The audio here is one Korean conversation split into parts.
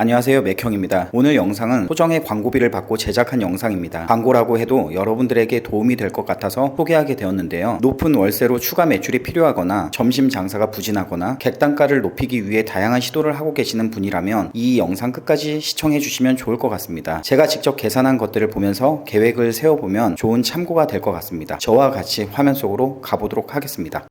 안녕하세요, 맥형입니다. 오늘 영상은 소정의 광고비를 받고 제작한 영상입니다. 광고라고 해도 여러분들에게 도움이 될 것 같아서 소개하게 되었는데요. 높은 월세로 추가 매출이 필요하거나 점심 장사가 부진하거나 객단가를 높이기 위해 다양한 시도를 하고 계시는 분이라면 이 영상 끝까지 시청해 주시면 좋을 것 같습니다. 제가 직접 계산한 것들을 보면서 계획을 세워보면 좋은 참고가 될 것 같습니다. 저와 같이 화면 속으로 가보도록 하겠습니다.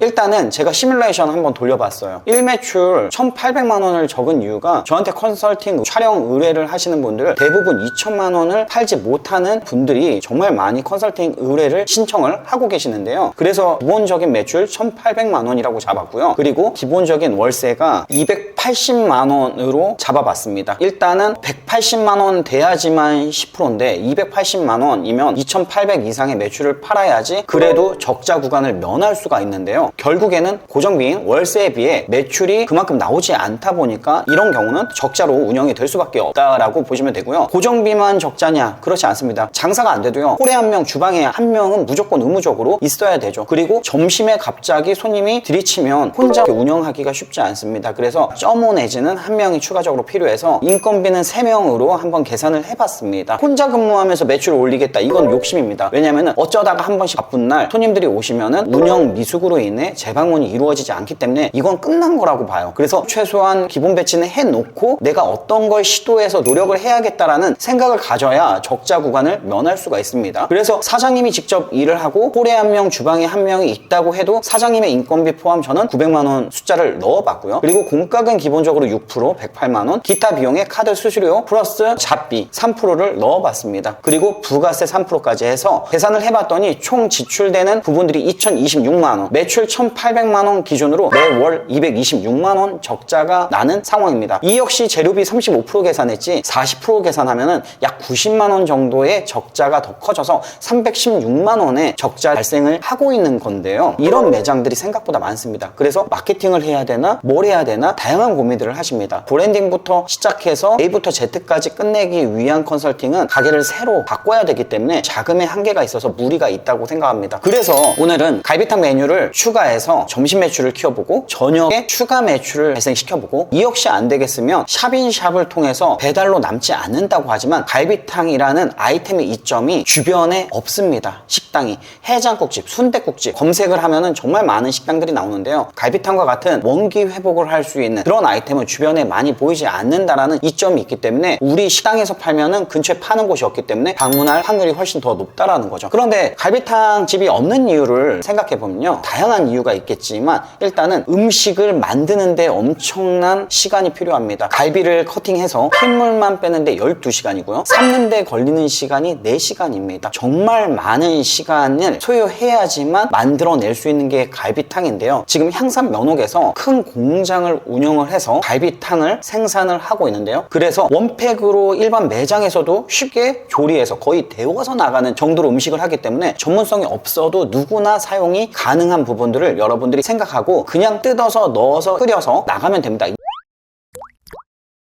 일단은 제가 시뮬레이션 한번 돌려봤어요. 1매출 1,800만원을 적은 이유가 저한테 컨설팅 촬영 의뢰를 하시는 분들 대부분 2천만원을 팔지 못하는 분들이 정말 많이 컨설팅 의뢰를 신청을 하고 계시는데요. 그래서 기본적인 매출 1,800만원이라고 잡았고요. 그리고 기본적인 월세가 280만원으로 잡아봤습니다. 일단은 180만원 돼야지만 10%인데 280만원이면 2,800 이상의 매출을 팔아야지 그래도 적자 구간을 면할 수가 있는데요. 결국에는 고정비인 월세에 비해 매출이 그만큼 나오지 않다 보니까 이런 경우는 적자로 운영이 될 수밖에 없다라고 보시면 되고요. 고정비만 적자냐? 그렇지 않습니다. 장사가 안 돼도요. 홀에 한 명, 주방에 한 명은 무조건 의무적으로 있어야 되죠. 그리고 점심에 갑자기 손님이 들이치면 혼자 운영하기가 쉽지 않습니다. 그래서 점오 내지는 한 명이 추가적으로 필요해서 인건비는 3명으로 한번 계산을 해봤습니다. 혼자 근무하면서 매출을 올리겠다. 이건 욕심입니다. 왜냐면은 어쩌다가 한 번씩 바쁜 날 손님들이 오시면은 운영 미숙으로 인해 재방문이 이루어지지 않기 때문에 이건 끝난 거라고 봐요. 그래서 최소한 기본 배치는 해놓고 내가 어떤 걸 시도해서 노력을 해야겠다라는 생각을 가져야 적자 구간을 면할 수가 있습니다. 그래서 사장님이 직접 일을 하고 홀에 한 명, 주방에 한 명이 있다고 해도 사장님의 인건비 포함 저는 900만원 숫자를 넣어봤고요. 그리고 공과금 기본적으로 6%, 108만원, 기타 비용에 카드 수수료 플러스 잡비 3%를 넣어봤습니다. 그리고 부가세 3%까지 해서 계산을 해봤더니 총 지출되는 부분들이 2,026만원, 매출 1,800만원 기준으로 매월 226만원 적자가 나는 상황입니다. 이 역시 재료비 35% 계산했지 40% 계산하면은 약 90만원 정도의 적자가 더 커져서 316만원의 적자 발생을 하고 있는 건데요. 이런 매장들이 생각보다 많습니다. 그래서 마케팅을 해야 되나 뭘 해야 되나 다양한 고민들을 하십니다. 브랜딩부터 시작해서 A부터 Z까지 끝내기 위한 컨설팅은 가게를 새로 바꿔야 되기 때문에 자금의 한계가 있어서 무리가 있다고 생각합니다. 그래서 오늘은 갈비탕 메뉴를 추가해서 점심 매출을 키워보고 저녁에 추가 매출을 발생시켜보고 이 역시 안 되겠으면 샵인샵을 통해서 배달로 남지 않는다고 하지만 갈비탕이라는 아이템의 이점이 주변에 없습니다. 식당이 해장국집, 순댓국집 검색을 하면은 정말 많은 식당들이 나오는데요. 갈비탕과 같은 원기 회복을 할 수 있는 그런 아이템은 주변에 많이 보이지 않는다라는 이점이 있기 때문에 우리 식당에서 팔면은 근처에 파는 곳이 없기 때문에 방문할 확률이 훨씬 더 높다라는 거죠. 그런데 갈비탕 집이 없는 이유를 생각해보면요. 다양한 이유가 있겠지만 일단은 음식을 만드는데 엄청난 시간이 필요합니다. 갈비를 커팅해서 핏물만 빼는데 12시간이고요. 삶는데 걸리는 시간이 4시간입니다. 정말 많은 시간을 소요해야지만 만들어낼 수 있는 게 갈비탕인데요. 지금 향산 면옥에서 큰 공장을 운영을 해서 갈비탕을 생산을 하고 있는데요. 그래서 원팩으로 일반 매장에서도 쉽게 조리해서 거의 데워서 나가는 정도로 음식을 하기 때문에 전문성이 없어도 누구나 사용이 가능한 부분들을 여러분들이 생각하고 그냥 뜯어서 넣어서 끓여서 나가면 됩니다.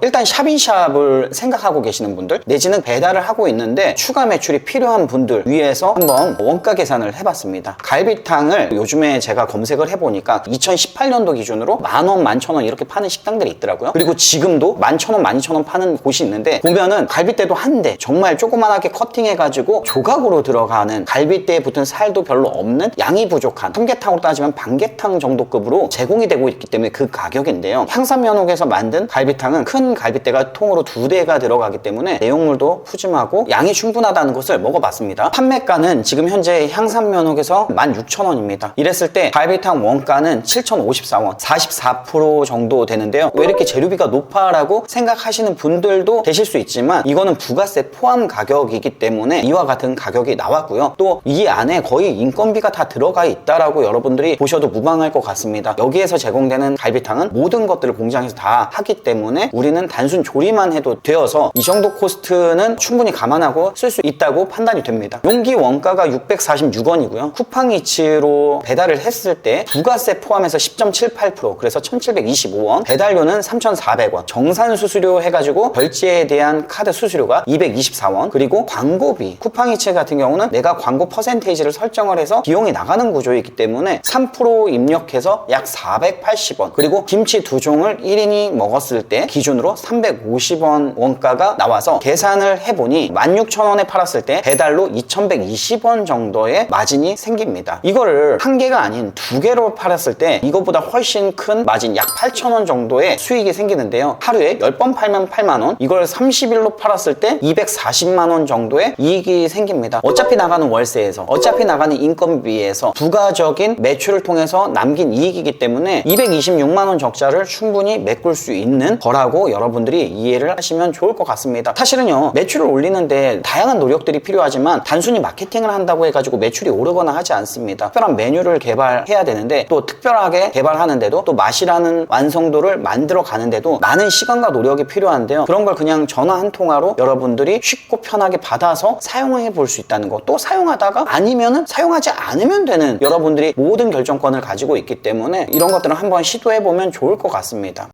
일단 샵인샵을 생각하고 계시는 분들 내지는 배달을 하고 있는데 추가 매출이 필요한 분들 위해서 한번 원가 계산을 해봤습니다. 갈비탕을 요즘에 제가 검색을 해보니까 2018년도 기준으로 10,000원, 11,000원 이렇게 파는 식당들이 있더라고요. 그리고 지금도 11,000원, 12,000원 파는 곳이 있는데 보면은 갈비대도 한 대 정말 조그만하게 커팅해가지고 조각으로 들어가는 갈비대에 붙은 살도 별로 없는 양이 부족한 삼계탕으로 따지면 반계탕 정도급으로 제공이 되고 있기 때문에 그 가격인데요. 향산면옥에서 만든 갈비탕은 큰 갈비대가 통으로 2대가 들어가기 때문에 내용물도 푸짐하고 양이 충분하다는 것을 먹어봤습니다. 판매가는 지금 현재 향산면옥에서 16,000원입니다. 이랬을 때 갈비탕 원가는 7,054원, 44% 정도 되는데요. 왜 이렇게 재료비가 높아? 라고 생각하시는 분들도 계실 수 있지만 이거는 부가세 포함 가격이기 때문에 이와 같은 가격이 나왔고요. 또 이 안에 거의 인건비가 다 들어가 있다라고 여러분들이 보셔도 무방할 것 같습니다. 여기에서 제공되는 갈비탕은 모든 것들을 공장에서 다 하기 때문에 우리는 우리는 단순 조리만 해도 되어서 이 정도 코스트는 충분히 감안하고 쓸 수 있다고 판단이 됩니다. 용기 원가가 646원이고요. 쿠팡이츠로 배달을 했을 때 부가세 포함해서 10.78%, 그래서 1725원, 배달료는 3,400원, 정산 수수료 해가지고 결제에 대한 카드 수수료가 224원, 그리고 광고비, 쿠팡이츠 같은 경우는 내가 광고 퍼센테이지를 설정을 해서 비용이 나가는 구조이기 때문에 3% 입력해서 약 480원, 그리고 김치 2종을 1인이 먹었을 때 기준으로 350원 원가가 나와서 계산을 해보니 16,000원에 팔았을 때 배달로 2,120원 정도의 마진이 생깁니다. 이거를 한 개가 아닌 두 개로 팔았을 때 이거보다 훨씬 큰 마진, 약 8,000원 정도의 수익이 생기는데요. 하루에 10번 팔면 8만원, 이걸 30일로 팔았을 때 240만원 정도의 이익이 생깁니다. 어차피 나가는 월세에서, 어차피 나가는 인건비에서 부가적인 매출을 통해서 남긴 이익이기 때문에 226만원 적자를 충분히 메꿀 수 있는 거라고 여러분들이 이해를 하시면 좋을 것 같습니다. 사실은요, 매출을 올리는데 다양한 노력들이 필요하지만 단순히 마케팅을 한다고 해가지고 매출이 오르거나 하지 않습니다. 특별한 메뉴를 개발해야 되는데, 또 특별하게 개발하는데도, 또 맛이라는 완성도를 만들어 가는데도 많은 시간과 노력이 필요한데요. 그런 걸 그냥 전화 한 통화로 여러분들이 쉽고 편하게 받아서 사용해 볼 수 있다는 거, 또 사용하다가 아니면은 사용하지 않으면 되는 여러분들이 모든 결정권을 가지고 있기 때문에 이런 것들은 한번 시도해 보면 좋을 것 같습니다.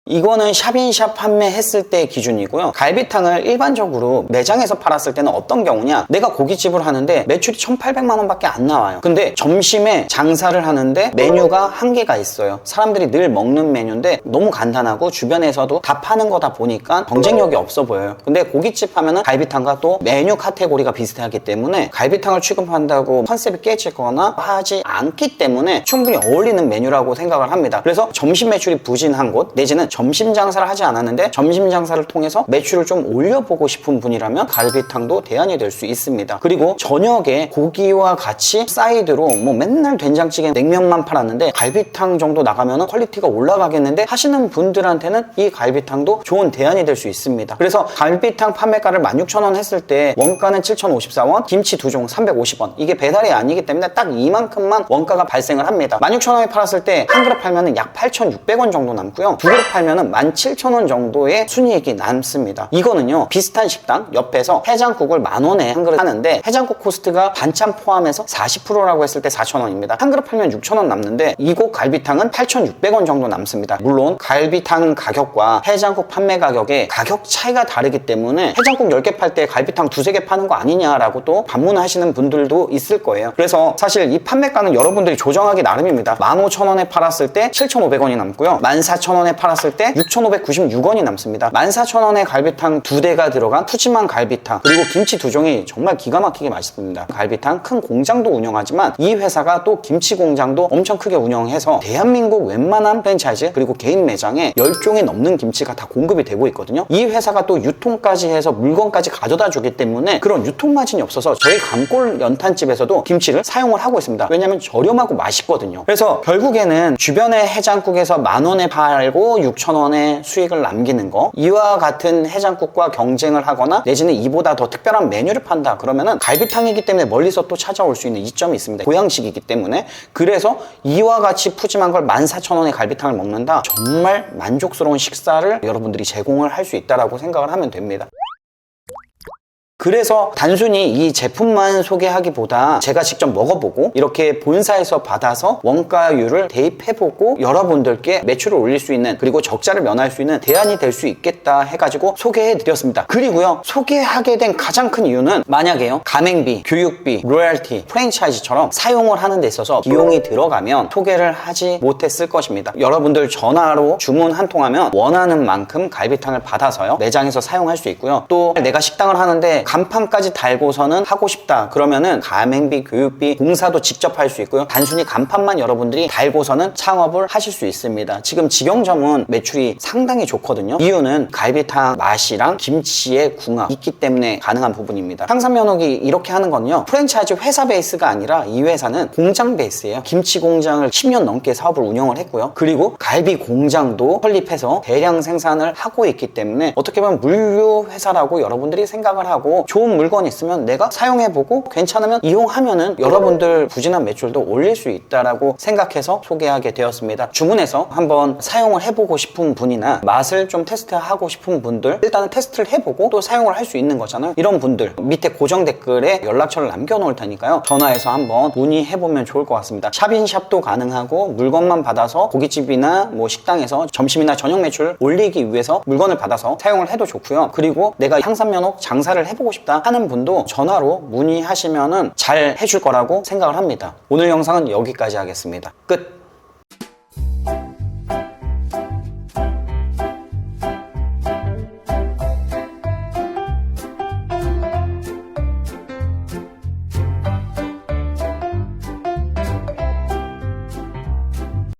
이거는 샵인샵 판매했을 때 기준이고요. 갈비탕을 일반적으로 매장에서 팔았을 때는 어떤 경우냐, 내가 고깃집을 하는데 매출이 1,800만 원밖에 안 나와요. 근데 점심에 장사를 하는데 메뉴가 한 개가 있어요. 사람들이 늘 먹는 메뉴인데 너무 간단하고 주변에서도 다 파는 거다 보니까 경쟁력이 없어 보여요. 근데 고깃집 하면은 갈비탕과 또 메뉴 카테고리가 비슷하기 때문에 갈비탕을 취급한다고 컨셉이 깨지거나 하지 않기 때문에 충분히 어울리는 메뉴라고 생각을 합니다. 그래서 점심 매출이 부진한 곳, 내지는 점심 장사를 하지 않았는데 점심 장사를 통해서 매출을 좀 올려보고 싶은 분이라면 갈비탕도 대안이 될 수 있습니다. 그리고 저녁에 고기와 같이 사이드로 뭐 맨날 된장찌개 냉면만 팔았는데 갈비탕 정도 나가면 퀄리티가 올라가겠는데 하시는 분들한테는 이 갈비탕도 좋은 대안이 될 수 있습니다. 그래서 갈비탕 판매가를 16,000원 했을 때 원가는 7,054원, 김치 2종 350원, 이게 배달이 아니기 때문에 딱 이만큼만 원가가 발생을 합니다. 16,000원에 팔았을 때 한 그릇 팔면 약 8,600원 정도 남고요. 두 그릇 팔면 17,000원 정도의 순이익이 남습니다. 이거는요, 비슷한 식당 옆에서 해장국을 10,000원에 한 그릇 하는데 해장국 코스트가 반찬 포함해서 40%라고 했을 때 4,000원입니다. 한 그릇 팔면 6,000원 남는데 이곳 갈비탕은 8,600원 정도 남습니다. 물론 갈비탕 가격과 해장국 판매 가격의 가격 차이가 다르기 때문에 해장국 10개 팔 때 갈비탕 2-3개 파는 거 아니냐라고 또 반문하시는 분들도 있을 거예요. 그래서 사실 이 판매가는 여러분들이 조정하기 나름입니다. 15,000원에 팔았을 때 7,500원이 남고요. 14,000원에 팔았을 때 6,596원이 남습니다. 14,000원에 갈비탕 2대가 들어간 푸짐한 갈비탕, 그리고 김치 2종이 정말 기가 막히게 맛있습니다. 갈비탕 큰 공장도 운영하지만 이 회사가 또 김치 공장도 엄청 크게 운영해서 대한민국 웬만한 프랜차이즈 그리고 개인 매장에 10종이 넘는 김치가 다 공급이 되고 있거든요. 이 회사가 또 유통까지 해서 물건까지 가져다 주기 때문에 그런 유통 마진이 없어서 저희 강골 연탄집에서도 김치를 사용을 하고 있습니다. 왜냐면 저렴하고 맛있거든요. 그래서 결국에는 주변의 해장국에서 10,000원에 팔고 6,000원에 수익을 남기는 거, 이와 같은 해장국과 경쟁을 하거나 내지는 이보다 더 특별한 메뉴를 판다 그러면은 갈비탕이기 때문에 멀리서 또 찾아올 수 있는 이점이 있습니다. 보양식이기 때문에. 그래서 이와 같이 푸짐한 걸 14,000원에 갈비탕을 먹는다, 정말 만족스러운 식사를 여러분들이 제공을 할 수 있다라고 생각을 하면 됩니다. 그래서 단순히 이 제품만 소개하기보다 제가 직접 먹어보고 이렇게 본사에서 받아서 원가율을 대입해보고 여러분들께 매출을 올릴 수 있는, 그리고 적자를 면할 수 있는 대안이 될 수 있겠다 해가지고 소개해드렸습니다. 그리고요, 소개하게 된 가장 큰 이유는 만약에요, 가맹비, 교육비, 로열티, 프랜차이즈처럼 사용을 하는 데 있어서 비용이 들어가면 소개를 하지 못했을 것입니다. 여러분들 전화로 주문 한 통하면 원하는 만큼 갈비탕을 받아서요 매장에서 사용할 수 있고요. 또 내가 식당을 하는데 간판까지 달고서는 하고 싶다 그러면은 가맹비, 교육비, 공사도 직접 할 수 있고요. 단순히 간판만 여러분들이 달고서는 창업을 하실 수 있습니다. 지금 직영점은 매출이 상당히 좋거든요. 이유는 갈비탕 맛이랑 김치의 궁합 있기 때문에 가능한 부분입니다. 상산면허기 이렇게 하는 거는요, 프랜차이즈 회사 베이스가 아니라 이 회사는 공장 베이스예요. 김치 공장을 10년 넘게 사업을 운영을 했고요. 그리고 갈비 공장도 설립해서 대량 생산을 하고 있기 때문에 어떻게 보면 물류 회사라고 여러분들이 생각을 하고 하고 좋은 물건이 있으면 내가 사용해보고 괜찮으면 이용하면은 여러분들 부진한 매출도 올릴 수 있다라고 생각해서 소개하게 되었습니다. 주문해서 한번 사용을 해보고 싶은 분이나 맛을 좀 테스트하고 싶은 분들, 일단은 테스트를 해보고 또 사용을 할 수 있는 거잖아요. 이런 분들 밑에 고정 댓글에 연락처를 남겨놓을 테니까요. 전화해서 한번 문의해보면 좋을 것 같습니다. 샵인샵도 가능하고 물건만 받아서 고깃집이나 뭐 식당에서 점심이나 저녁 매출 올리기 위해서 물건을 받아서 사용을 해도 좋고요. 그리고 내가 향산면옥 장사를 해보고 싶다 하는 분도 전화로 문의하시면은 잘 해줄 거라고 생각을 합니다. 오늘 영상은 여기까지 하겠습니다. 끝!